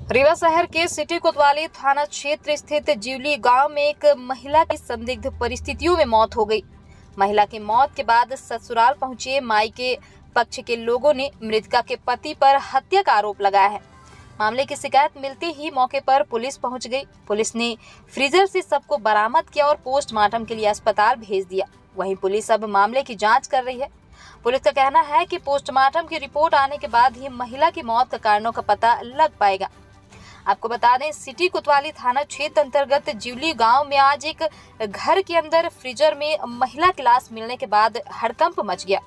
रीवा शहर के सिटी कोतवाली थाना क्षेत्र स्थित जीवली गांव में एक महिला की संदिग्ध परिस्थितियों में मौत हो गई। महिला की मौत के बाद ससुराल पहुंचे मायके पक्ष के लोगों ने मृतका के पति पर हत्या का आरोप लगाया है। मामले की शिकायत मिलते ही मौके पर पुलिस पहुंच गई। पुलिस ने फ्रीजर से शव को बरामद किया और पोस्टमार्टम के लिए अस्पताल भेज दिया। वहीं पुलिस अब मामले की जाँच कर रही है। पुलिस का कहना है कि पोस्टमार्टम की रिपोर्ट आने के बाद ही महिला की मौत के कारणों का पता लग पाएगा। आपको बता दें, सिटी कोतवाली थाना क्षेत्र अंतर्गत जीवली गांव में आज एक घर के अंदर फ्रीजर में महिला की लाश मिलने के बाद हड़कंप मच गया।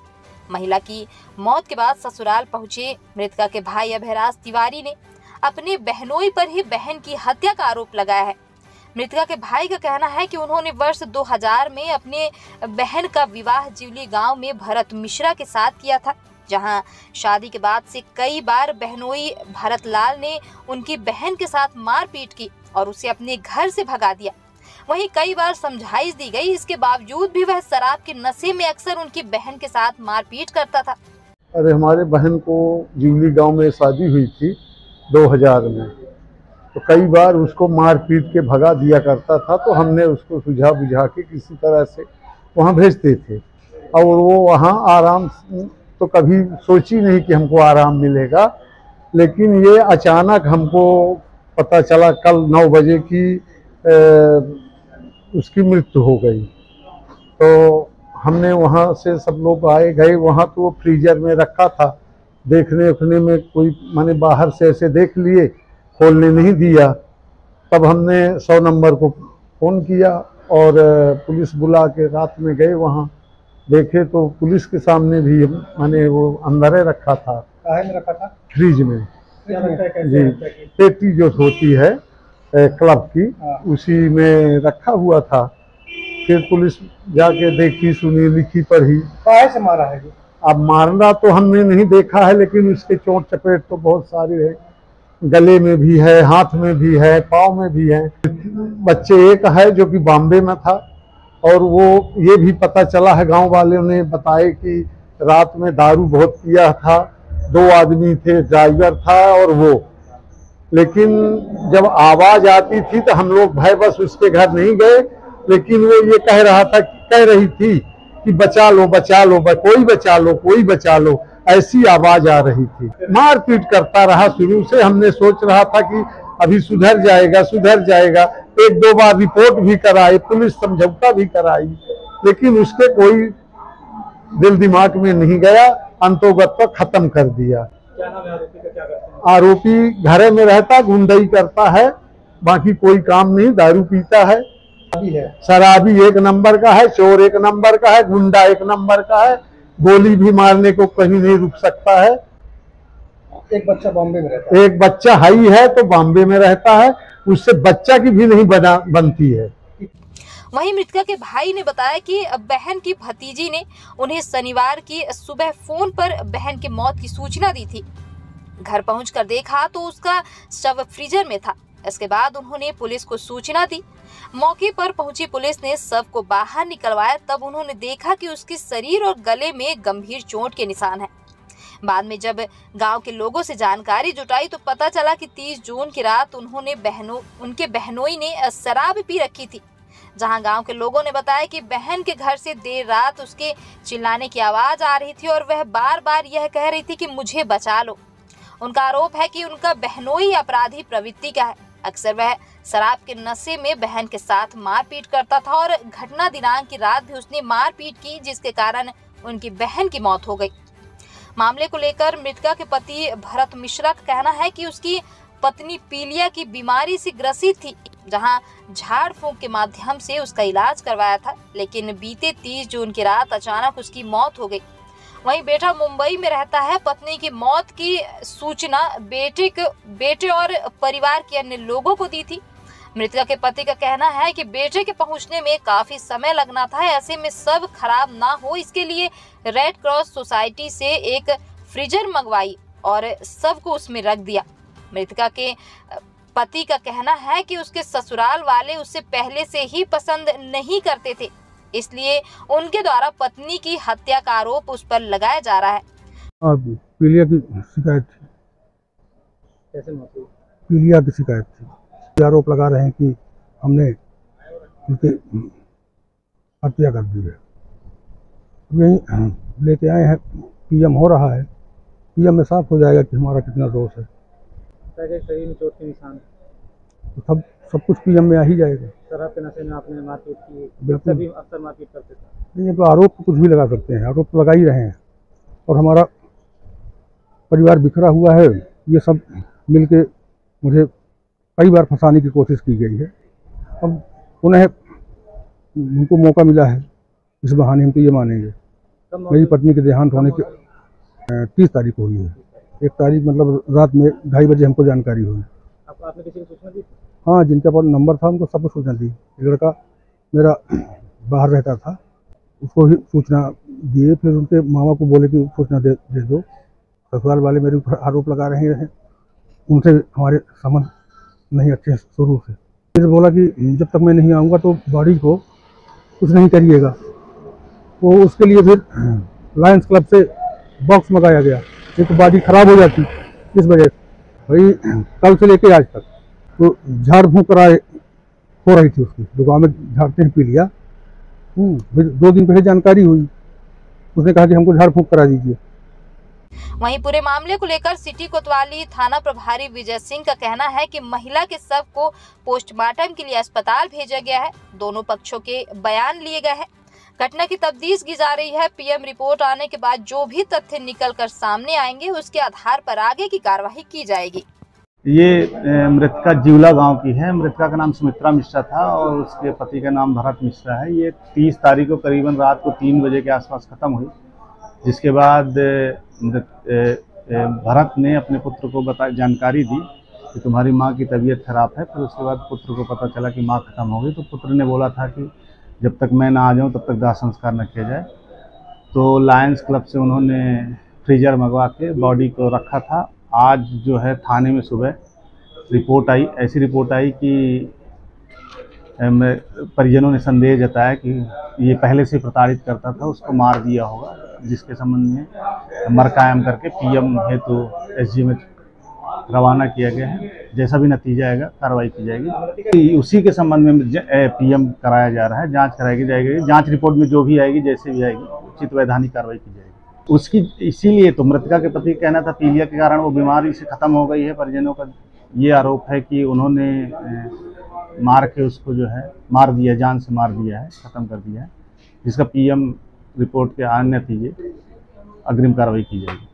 महिला की मौत के बाद ससुराल पहुंचे मृतका के भाई अभयराज तिवारी ने अपने बहनोई पर ही बहन की हत्या का आरोप लगाया है। मृतका के भाई का कहना है कि उन्होंने वर्ष 2000 में अपने बहन का विवाह जीवली गांव में भरत मिश्रा के साथ किया था, जहां शादी के बाद से कई बार बहनोई भरत लाल ने उनकी बहन के साथ मारपीट की और उसे अपने घर से भगा दिया। वहीं कई बार समझाइश दी गई, इसके बावजूद भी वह शराब के नशे में अक्सर उनकी बहन के साथ मारपीट करता था। अरे हमारे बहन को जीवली गांव में शादी हुई थी 2000 में, तो कई बार उसको मारपीट के भगा दिया करता था। तो हमने उसको सुझा बुझा के किसी तरह से वहाँ भेजते थे और वो वहाँ आराम, तो कभी सोची नहीं कि हमको आराम मिलेगा। लेकिन ये अचानक हमको पता चला कल 9 बजे की उसकी मृत्यु हो गई। तो हमने वहाँ से सब लोग आए गए, वहाँ तो वो फ्रीजर में रखा था। देखने उखने में कोई माने बाहर से ऐसे देख लिए, खोलने नहीं दिया। तब हमने 100 नंबर को फ़ोन किया और पुलिस बुला के रात में गए वहाँ, देखे तो पुलिस के सामने भी माने वो अंदर रखा था। काहे में रखा था? फ्रिज में जी, पेटी जो होती है क्लब की, उसी में रखा हुआ था। फिर पुलिस जाके देखी, सुनी, लिखी, पढ़ी। काहे से मारा है? अब मारना तो हमने नहीं देखा है, लेकिन उसके चोट चपेट तो बहुत सारे है। गले में भी है, हाथ में भी है, पाँव में भी है। बच्चे एक है जो कि बॉम्बे में था, और वो ये भी पता चला है, गांव वालों ने बताए कि रात में दारू बहुत पिया था। 2 आदमी थे, ड्राइवर था और वो। लेकिन जब आवाज आती थी तो हम लोग भय बस उसके घर नहीं गए, लेकिन वो ये कह रही थी कि बचा लो, बचा लो, कोई बचा लो, कोई बचा लो, ऐसी आवाज आ रही थी। मारपीट करता रहा शुरू से। हमने सोच रहा था कि अभी सुधर जाएगा, सुधर जाएगा। 1-2 बार रिपोर्ट भी कराई, पुलिस समझौता भी कराई, लेकिन उसके कोई दिल दिमाग में नहीं गया। अंतोगत पर खत्म कर दिया। क्या नाम है आरोपी का? क्या करते हैं? आरोपी घरे में रहता, गुंडई करता है, बाकी कोई काम नहीं। दारू पीता है, शराबी 1 नंबर का है, चोर 1 नंबर का है, गुंडा 1 नंबर का है। गोली भी मारने को कहीं नहीं रुक सकता है। एक बच्चा बॉम्बे में रहता है। एक बच्चा हाई है तो बॉम्बे में रहता है, उससे बच्चा की भी नहीं बनती है। वहीं मृतका के भाई ने बताया कि बहन की भतीजी ने उन्हें शनिवार की सुबह फोन पर बहन की मौत की सूचना दी थी। घर पहुंचकर देखा तो उसका शव फ्रीजर में था। इसके बाद उन्होंने पुलिस को सूचना दी। मौके पर पहुंची पुलिस ने शव को बाहर निकलवाया। तब उन्होंने देखा कि उसके शरीर और गले में गंभीर चोट के निशान हैं। बाद में जब गांव के लोगों से जानकारी जुटाई तो पता चला कि 30 जून की रात उनके बहनोई ने शराब पी रखी थी। जहां गांव के लोगों ने बताया कि बहन के घर से देर रात उसके चिल्लाने की आवाज आ रही थी और वह बार बार यह कह रही थी कि मुझे बचा लो। उनका आरोप है कि उनका बहनोई अपराधी प्रवृत्ति का है। अक्सर वह शराब के नशे में बहन के साथ मारपीट करता था और घटना दिनांक की रात भी उसने मारपीट की, जिसके कारण उनकी बहन की मौत हो गई। मामले को लेकर मृतका के पति भरत मिश्रा का कहना है कि उसकी पत्नी पीलिया की बीमारी से ग्रसित थी, जहां झाड़ फूंक के माध्यम से उसका इलाज करवाया था, लेकिन बीते 30 जून की रात अचानक उसकी मौत हो गई। वहीं बेटा मुंबई में रहता है। पत्नी की मौत की सूचना बेटे और परिवार के अन्य लोगों को दी थी। मृतका के पति का कहना है कि बेटे के पहुंचने में काफी समय लगना था। ऐसे में सब खराब ना हो, इसके लिए रेड क्रॉस सोसाइटी से एक फ्रीजर मंगवाई और सबको उसमें रख दिया। मृतका के पति का कहना है कि उसके ससुराल वाले उससे पहले से ही पसंद नहीं करते थे, इसलिए उनके द्वारा पत्नी की हत्या का आरोप उस पर लगाया जा रहा है। पीलिया की शिकायत थी। कैसे मौत हुई? पीलिया की शिकायत थी। आरोप लगा रहे हैं कि हमने उनकी हत्या कर दी है। यही लेके आए हैं, पीएम हो रहा है, पीएम में साफ हो जाएगा कि हमारा कितना दोष है। शरीर में चोट के निशान, तो सब कुछ पीएम में आ ही जाएगा। शराब के नशे में आपने मारपीट की, बिल्कुल। सभी अक्सर मारपीट करते थे। नहीं, तो आरोप तो कुछ भी लगा सकते हैं, आरोप तो लगा ही रहे हैं। और हमारा परिवार बिखरा हुआ है, ये सब मिलके मुझे कई बार फंसाने की कोशिश की गई है। अब पुनः उनको मौका मिला है, इस बहाने हम तो ये मानेंगे। मेरी पत्नी के देहांत होने के 30 तारीख को हुई है। 1 तारीख मतलब रात में 2:30 बजे हमको जानकारी हुई। आपने किसी को सूचना दी? हाँ, जिनके पास नंबर था उनको सबको सूचना दी। एक लड़का मेरा बाहर रहता था, उसको ही सूचना दिए। फिर उनके मामा को बोले कि सूचना दे दो। ससुराल वाले मेरे ऊपर आरोप लगा रहे हैं, उनसे हमारे संबंध नहीं अच्छे शुरू से। फिर बोला कि जब तक मैं नहीं आऊँगा तो बॉडी को कुछ नहीं करिएगा। तो उसके लिए फिर लायंस क्लब से बॉक्स मंगाया गया, एक बॉडी खराब हो जाती इस वजह से। भाई कल से लेके आज तक तो झाड़ फूँक कराए हो रही थी उसकी, जो गाँव में झाड़ते हैं पीलिया। फिर 2 दिन पहले जानकारी हुई, उसने कहा कि हमको झाड़ फूँक करा दीजिए। वहीं पूरे मामले को लेकर सिटी कोतवाली थाना प्रभारी विजय सिंह का कहना है कि महिला के शव को पोस्टमार्टम के लिए अस्पताल भेजा गया है। दोनों पक्षों के बयान लिए गए हैं। घटना की तफ्तीश की जा रही है। पीएम रिपोर्ट आने के बाद जो भी तथ्य निकलकर सामने आएंगे उसके आधार पर आगे की कार्रवाई की जाएगी। ये मृतका जिवला गांव की है। मृतका का नाम सुमित्रा मिश्रा था और उसके पति का नाम भरत मिश्रा है। ये 30 तारीख को करीबन रात को 3 बजे के आसपास ख़त्म हुई, जिसके बाद भरत ने अपने पुत्र को जानकारी दी कि तुम्हारी माँ की तबीयत खराब है। फिर उसके बाद पुत्र को पता चला कि माँ ख़त्म हो गई, तो पुत्र ने बोला था कि जब तक मैं ना आ जाऊँ तब तक दाह संस्कार न किया जाए। तो लायंस क्लब से उन्होंने फ्रीजर मंगवा के बॉडी को रखा था। आज जो है थाने में सुबह रिपोर्ट आई, ऐसी रिपोर्ट आई कि परिजनों ने संदेह जताया कि ये पहले से प्रताड़ित करता था, उसको मार दिया होगा, जिसके संबंध में मरकायम करके पीएम हेतु एसजीएमएच रवाना किया गया है। जैसा भी नतीजा आएगा कार्रवाई की जाएगी। उसी के संबंध में पीएम कराया जा रहा है, जांच कराई जाएगी। जांच रिपोर्ट में जो भी आएगी, जैसे भी आएगी, उचित वैधानिक कार्रवाई की जाएगी उसकी। इसीलिए तो मृतका के पति कहना था पीलिया के कारण वो बीमारी से ख़त्म हो गई है। परिजनों का ये आरोप है कि उन्होंने मार के उसको जो है मार दिया, जान से मार दिया है, ख़त्म कर दिया है, जिसका पीएम रिपोर्ट के आने नतीजे अग्रिम कार्रवाई की जाएगी।